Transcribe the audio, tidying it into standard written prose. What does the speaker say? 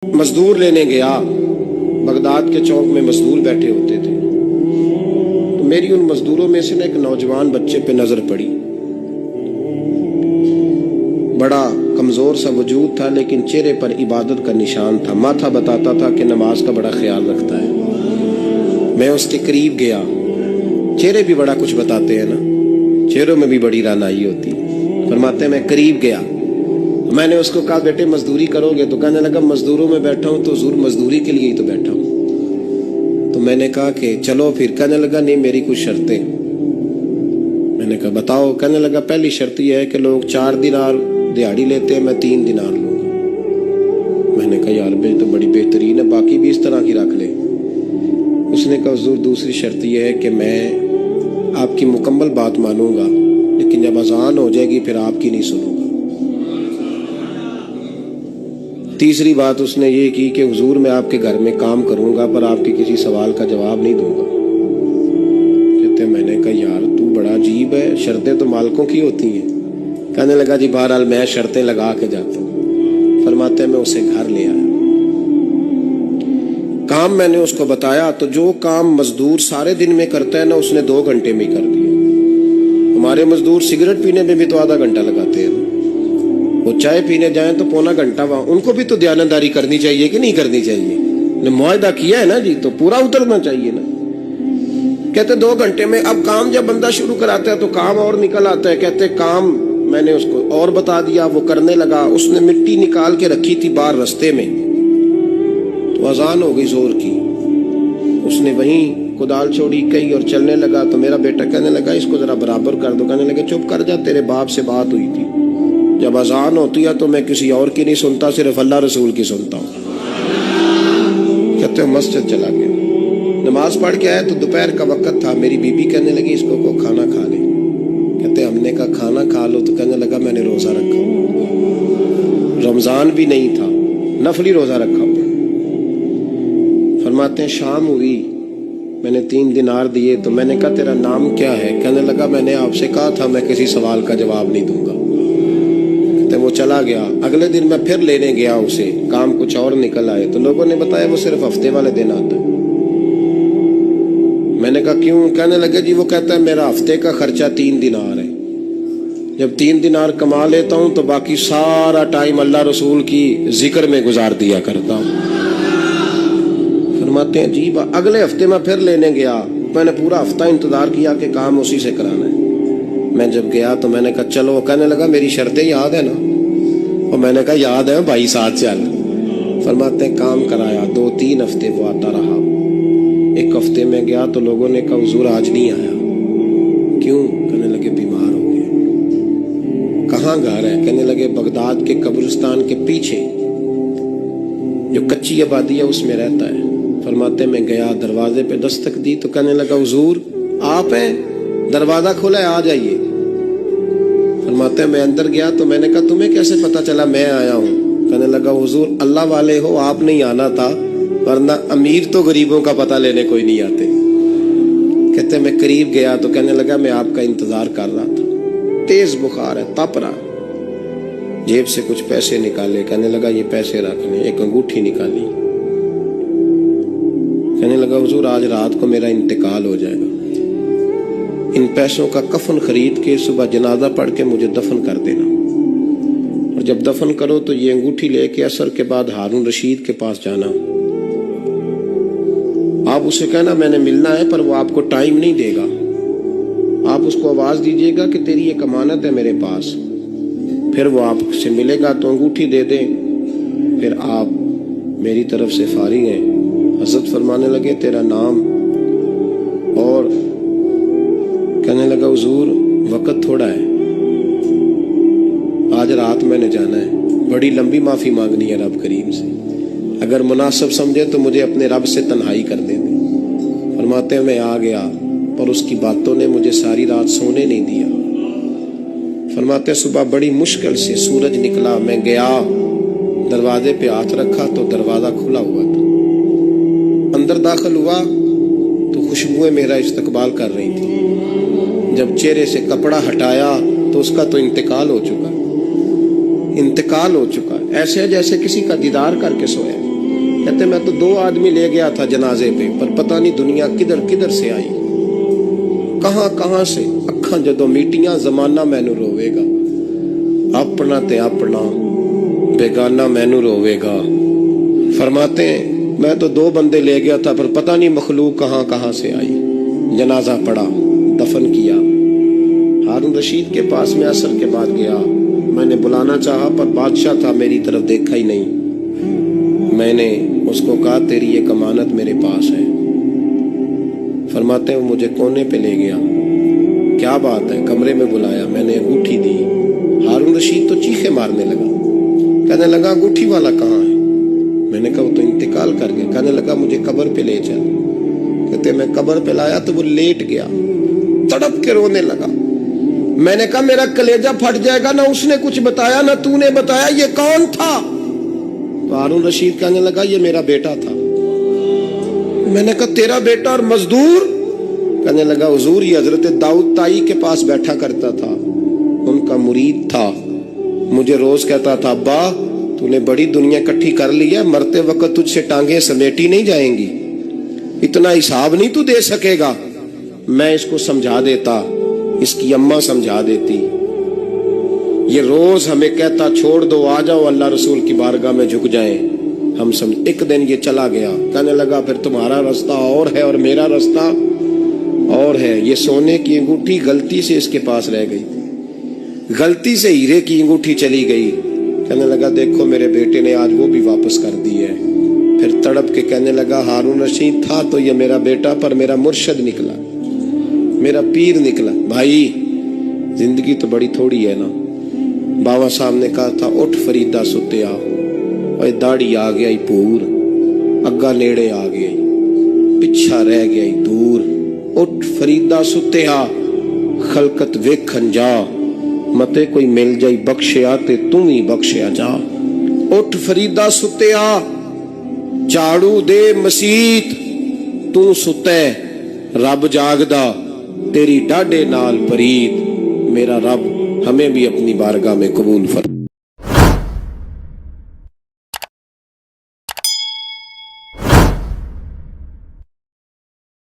मजदूर लेने गया, बगदाद के चौक में मजदूर बैठे होते थे, तो मेरी उन मजदूरों में से ना एक नौजवान बच्चे पे नजर पड़ी। बड़ा कमजोर सा वजूद था, लेकिन चेहरे पर इबादत का निशान था। माथा बताता था कि नमाज का बड़ा ख्याल रखता है। मैं उसके करीब गया। चेहरे भी बड़ा कुछ बताते हैं ना, चेहरों में भी बड़ी रानाई होती है। फरमाते हैं मैं करीब गया, मैंने उसको कहा बेटे मजदूरी करोगे? तो कहने लगा मजदूरों में बैठा हूं तो हुजूर मजदूरी के लिए ही तो बैठा हूं। तो मैंने कहा कि चलो फिर। कहने लगा नहीं मेरी कुछ शर्तें। मैंने कहा बताओ? कहने लगा पहली शर्त यह है कि लोग 4 दिनार दिहाड़ी लेते हैं, मैं 3 दिनार लूंगा। मैंने कहा यार बे तो बड़ी बेहतरीन है, बाकी भी इस तरह की रख ले। उसने कहा हुजूर दूसरी शर्त यह है कि मैं आपकी मुकम्मल बात मानूंगा, लेकिन जब अजान हो जाएगी फिर आपकी नहीं सुनूंगा। तीसरी बात उसने ये की कि हुजूर मैं आपके घर में काम करूंगा पर आपके किसी सवाल का जवाब नहीं दूंगा। कहते मैंने कहा यार तू बड़ा अजीब है, शर्तें तो मालिकों की होती हैं। कहने लगा जी बहरहाल मैं शर्तें लगा के जाता हूँ। फरमाते मैं उसे घर ले आया, काम मैंने उसको बताया, तो जो काम मजदूर सारे दिन में करता है ना उसने 2 घंटे में ही कर दिया। हमारे मजदूर सिगरेट पीने में भी तो आधा घंटा लगाते हैं, वो चाय पीने जाएं तो पौना घंटा। वहां उनको भी तो दयानतदारी करनी चाहिए कि नहीं करनी चाहिए? मुआहदा किया है ना जी, तो पूरा उतरना चाहिए ना। कहते 2 घंटे में। अब काम जब बंदा शुरू कराता है तो काम और निकल आता है। कहते काम मैंने उसको और बता दिया, वो करने लगा। उसने मिट्टी निकाल के रखी थी बाहर रास्ते में, तो अजान हो गई जोर की। उसने वहीं कुदाल छोड़ी कही और चलने लगा। तो मेरा बेटा कहने लगा इसको जरा बराबर कर दो। कहने लगे चुप कर जा, तेरे बाप से बात हुई थी, जब अजान होती है तो मैं किसी और की नहीं सुनता, सिर्फ अल्लाह रसूल की सुनता हूँ। कहते मस्जिद चला गया, नमाज पढ़ के आया तो दोपहर का वक्त था। मेरी बीबी कहने लगी इसको को खाना खा ले। कहते हमने कहा खाना खा लो, तो कहने लगा मैंने रोजा रखा, रमजान भी नहीं था, नफली रोजा रखा। फरमाते हैं शाम हुई, मैंने 3 दिनार दिए। तो मैंने कहा तेरा नाम क्या है? कहने लगा मैंने आपसे कहा था मैं किसी सवाल का जवाब नहीं दूंगा। वो चला गया। अगले दिन मैं फिर लेने गया उसे, काम कुछ और निकल आए। तो लोगों ने बताया वो सिर्फ हफ्ते वाले दिन आता है। मैंने कहा क्यों? कहने लगे जी वो कहता है मेरा हफ्ते का खर्चा 3 दिनार है, जब 3 दिनार कमा लेता हूं तो बाकी सारा टाइम अल्लाह रसूल की जिक्र में गुजार दिया करता हूं। फरमाते हैं जी अगले हफ्ते मैं फिर लेने गया। मैंने पूरा हफ्ता इंतजार किया कि काम उसी से कराना है। मैं जब गया तो मैंने कहा चलो। कहने लगा मेरी शर्तें याद है ना? और मैंने कहा याद है भाई साथ चल। फरमाते हैं काम कराया। 2-3 हफ्ते वो आता रहा। एक हफ्ते में गया तो लोगों ने कहा हुजूर आज नहीं आया। क्यों? कहने लगे बीमार हो गए। कहाँ घर है? कहने लगे बगदाद के कब्रिस्तान के पीछे जो कच्ची आबादी है उसमें रहता है। फरमाते मैं गया, दरवाजे पे दस्तक दी तो कहने लगा हुजूर आप हैं? दरवाजा खोला है आ जाइए। फरमाते मैं अंदर गया तो मैंने कहा तुम्हें कैसे पता चला मैं आया हूँ? कहने लगा हुजूर अल्लाह वाले हो, आप नहीं आना था, वरना अमीर तो गरीबों का पता लेने कोई नहीं आते। कहते मैं करीब गया तो कहने लगा मैं आपका इंतजार कर रहा था, तेज बुखार है, तप रहा। जेब से कुछ पैसे निकाले, कहने लगा ये पैसे रखने। एक अंगूठी निकाली, कहने लगा हुजूर आज रात को मेरा इंतकाल हो जाएगा, इन पैसों का कफन खरीद के सुबह जनाजा पढ़ के मुझे दफन कर देना, और जब दफन करो तो ये अंगूठी लेके असर के बाद हारून रशीद के पास जाना। आप उसे कहना मैंने मिलना है, पर वो आपको टाइम नहीं देगा। आप उसको आवाज दीजिएगा कि तेरी एक अमानत है मेरे पास। फिर वो आपसे मिलेगा तो अंगूठी दे दे, फिर आप मेरी तरफ से फारिग हैं। हजरत फरमाने लगे तेरा नाम? और कहने लगा हुजूर वक्त थोड़ा है, आज रात मैंने जाना है, बड़ी लंबी माफी मांगनी है रब करीम से, अगर मुनासिब समझे तो मुझे अपने रब से तन्हाई कर दे। फरमाते हैं मैं आ गया, पर उसकी बातों ने मुझे सारी रात सोने नहीं दिया। फरमाते सुबह बड़ी मुश्किल से सूरज निकला, मैं गया दरवाजे पे हाथ रखा तो दरवाजा खुला हुआ था। अंदर दाखिल हुआ तो खुशबुएं मेरा इस्तकबाल कर रही थी। जब चेहरे से कपड़ा हटाया तो उसका तो इंतकाल हो चुका, इंतकाल हो चुका। ऐसे जैसे किसी का दीदार करके सोया। कहते मैं तो 2 आदमी ले गया था जनाजे पे, पर पता नहीं दुनिया किधर किधर से आई, कहां कहां से। अखा जदों मीटियां जमाना मैनू रोवेगा, अपना ते अपना बेगाना मैनू रोवेगा। फरमाते हैं मैं तो 2 बंदे ले गया था, पर पता नहीं मखलूक कहां कहां से आई। जनाजा पड़ा, दफन किया। हारून रशीद के पास में असर के बाद गया, मैंने बुलाना चाहा पर बादशाह था, मेरी तरफ देखा ही नहीं। मैंने उसको कहा तेरी ये अमानत मेरे पास है। फरमाते हैं मुझे कोने पे ले गया, क्या बात है, कमरे में बुलाया, मैंने अंगूठी दी। हारून रशीद तो चीखे मारने लगा, कहने लगा अंगूठी वाला कहाँ है? मैंने कहा वो तो इंतकाल कर गया। कहने लगा मुझे कब्र पे ले चल। कहते मैं कब्र पे लाया तो वो लेट गया, तड़प के रोने लगा। मैंने कहा मेरा कलेजा फट जाएगा, ना उसने कुछ बताया ना तूने बताया, ये कौन था? तो हारून रशीद कहने लगा ये मेरा बेटा था। मैंने कहा तेरा बेटा और मजदूर? कहने लगा हुजूर ये हजरत दाऊद ताई के पास बैठा करता था, उनका मुरीद था, मुझे रोज कहता था अब्बा तूने बड़ी दुनिया इकट्ठी कर ली है, मरते वक्त तुझसे टांगे समेटी नहीं जाएंगी, इतना हिसाब नहीं तू दे सकेगा। मैं इसको समझा देता, इसकी अम्मा समझा देती। ये रोज हमें कहता छोड़ दो, आ जाओ अल्लाह रसूल की बारगाह में झुक जाएं, हम समझ। एक दिन ये चला गया, कहने लगा फिर तुम्हारा रास्ता और है और मेरा रास्ता और है। ये सोने की अंगूठी गलती से इसके पास रह गई, गलती से हीरे की अंगूठी चली गई। कहने लगा देखो मेरे बेटे ने आज वो भी वापस कर दी है। फिर तड़प के कहने लगा हारून रशीद था तो ये मेरा बेटा, पर मेरा मुर्शद निकला, मेरा पीर निकला। भाई जिंदगी तो बड़ी थोड़ी है ना। बाबा साहब ने कहा था उठ फरीदा सुत्या, और दाढ़ी आ गया पूर, अग्गा नेड़े आ गया, पिछा रह गया दूर। उठ फरीदा सुत्या, खलकत वेखन जा, मते कोई मिल जाई बख्शिया ते तू ही बख्शिया जा। उठ फरीदा सुत्या, झाड़ू दे मसीत, तू सुते रब जागदा, तेरी डाडे नाल परीत। मेरा रब हमें भी अपनी बारगाह में कबूल फरमा।